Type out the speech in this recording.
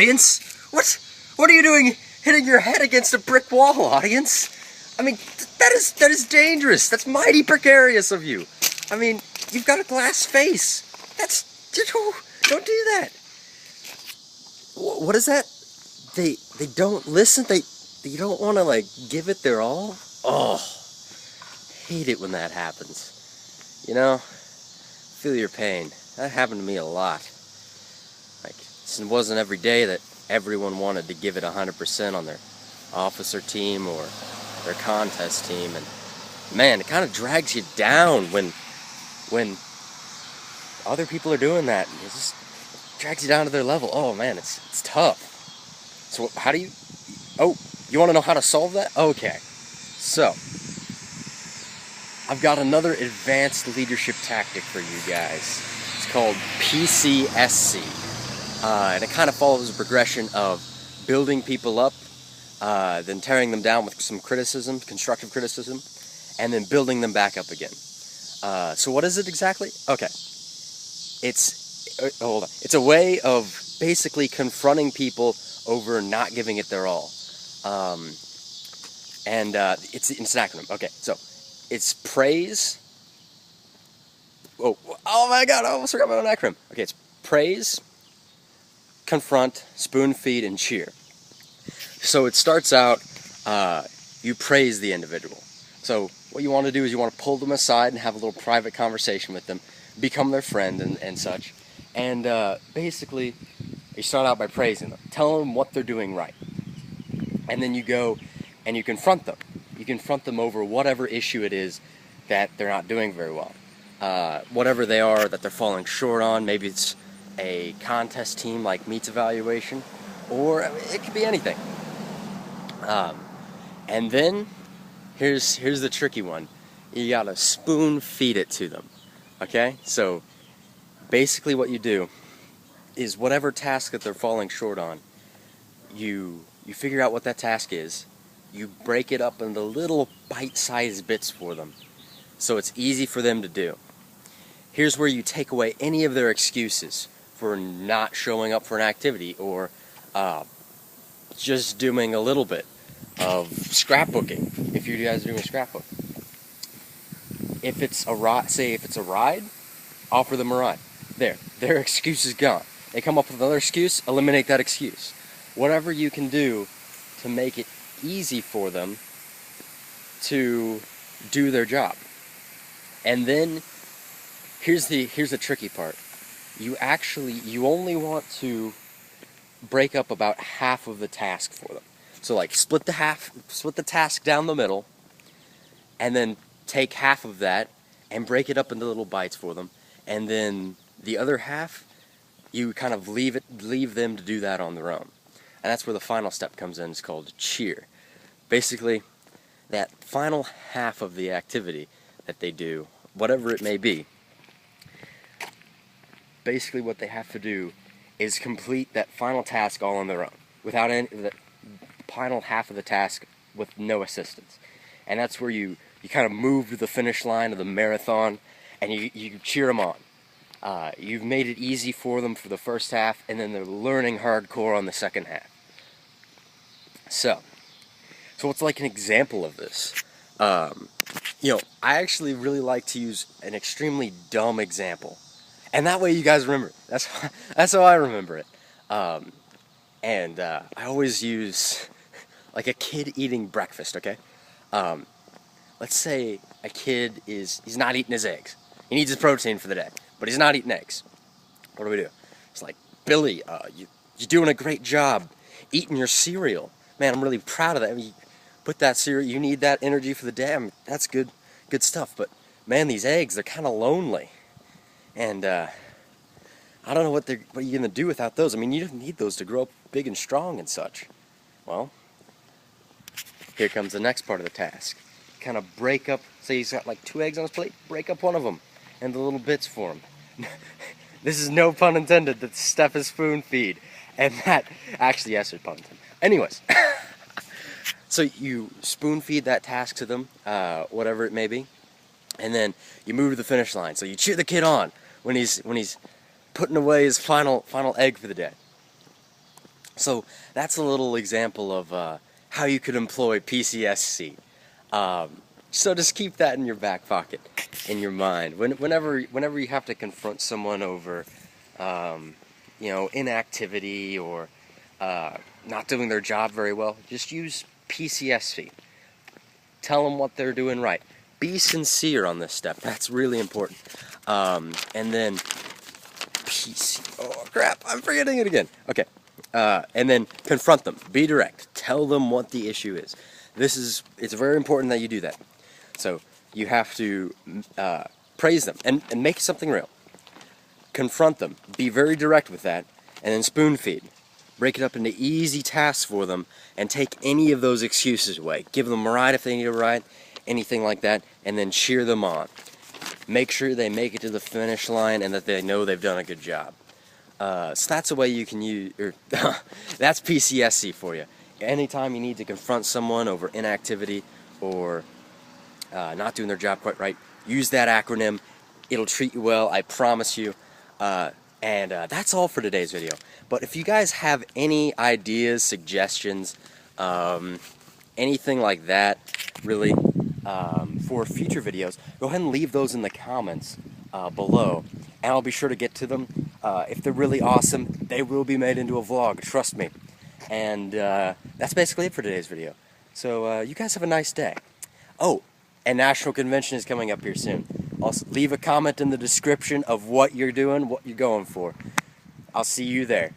audience? What are you doing hitting your head against a brick wall, audience? I mean, that is dangerous. That's mighty precarious of you. I mean, you've got a glass face. Don't do that. What is that? They don't listen. You don't want to, like, give it their all. Oh, hate it when that happens. You know, feel your pain. That happened to me a lot. Like, it wasn't every day that everyone wanted to give it 100% on their officer team or their contest team, and man, it kind of drags you down when other people are doing that. It just drags you down to their level. Oh man, it's tough. So how do you? Oh, you want to know how to solve that? Okay, so I've got another advanced leadership tactic for you guys. It's called PCSC, and it kind of follows a progression of building people up, then tearing them down with some criticism, constructive criticism, and then building them back up again. So what is it exactly? Okay, it's a way of basically confronting people over not giving it their all, it's an acronym. Okay, so it's praise. Oh my God! I almost forgot my own acronym. Okay, it's praise, confront, spoon feed, and cheer. So it starts out, you praise the individual. So what you want to do is you want to pull them aside and have a little private conversation with them, become their friend and such. And basically, you start out by praising them, tell them what they're doing right. And then you go and you confront them. You confront them over whatever issue it is that they're not doing very well. Whatever they are that they're falling short on. Maybe it's a contest team like meets evaluation, or it could be anything. And then here's the tricky one. You gotta spoon feed it to them. Okay? So basically what you do is whatever task that they're falling short on, you figure out what that task is, you break it up into little bite-sized bits for them so it's easy for them to do. Here's where you take away any of their excuses for not showing up for an activity or just doing a little bit of scrapbooking, if you guys are doing a scrapbook. If it's a ride, offer them a ride. Their excuse is gone. They come up with another excuse, eliminate that excuse. Whatever you can do to make it easy for them to do their job. And then here's the tricky part. You only want to break up about half of the task for them. So like split the task down the middle, and then take half of that and break it up into little bites for them, and then the other half you kind of leave them to do that on their own. And that's where the final step comes in. It's called cheer. Basically, that final half of the activity that they do, whatever it may be, basically what they have to do is complete that final task all on their own, without the final half of the task with no assistance. And that's where you kind of move to the finish line of the marathon, and you cheer them on. You've made it easy for them for the first half, and then they're learning hardcore on the second half. So what's like an example of this? I actually really like to use an extremely dumb example, and that way you guys remember it. That's how I remember it. And I always use like a kid eating breakfast. Okay, let's say a kid he's not eating his eggs. He needs his protein for the day, but he's not eating eggs. What do? It's like, Billy, you're doing a great job eating your cereal. Man, I'm really proud of that. I mean, you put that cereal, you need that energy for the day. I mean, that's good stuff. But man, these eggs, they're kind of lonely. And I don't know what are you gonna do without those. I mean, you don't need those to grow up big and strong and such. Well, here comes the next part of the task. Kind of break up. Say he's got like 2 eggs on his plate. Break up one of them into little bits for him. This is no pun intended. That stuff is spoon feed, and that actually, yes, there's pun intended. Anyways, so you spoon feed that task to them, whatever it may be, and then you move to the finish line. So you cheer the kid on when he's putting away his final egg for the day. So that's a little example of how you could employ PCSC. So just keep that in your back pocket, in your mind. Whenever you have to confront someone over, inactivity or not doing their job very well, just use PCSC. Tell them what they're doing right. Be sincere on this step. That's really important. And then oh crap, I'm forgetting it again. Okay. And then confront them. Be direct. Tell them what the issue is. It's very important that you do that. So you have to praise them and make something real. Confront them. Be very direct with that. And then spoon feed. Break it up into easy tasks for them and take any of those excuses away. Give them a ride if they need a ride, anything like that, and then cheer them on. Make sure they make it to the finish line and that they know they've done a good job. So that's a way you can use, that's PCSC for you. Anytime you need to confront someone over inactivity or not doing their job quite right, use that acronym. It'll treat you well, I promise you. And that's all for today's video. But if you guys have any ideas, suggestions, anything like that, really, for future videos, go ahead and leave those in the comments below, and I'll be sure to get to them. If they're really awesome, they will be made into a vlog, trust me. And that's basically it for today's video. So you guys have a nice day. Oh, and National Convention is coming up here soon. Also, leave a comment in the description of what you're doing, what you're going for. I'll see you there.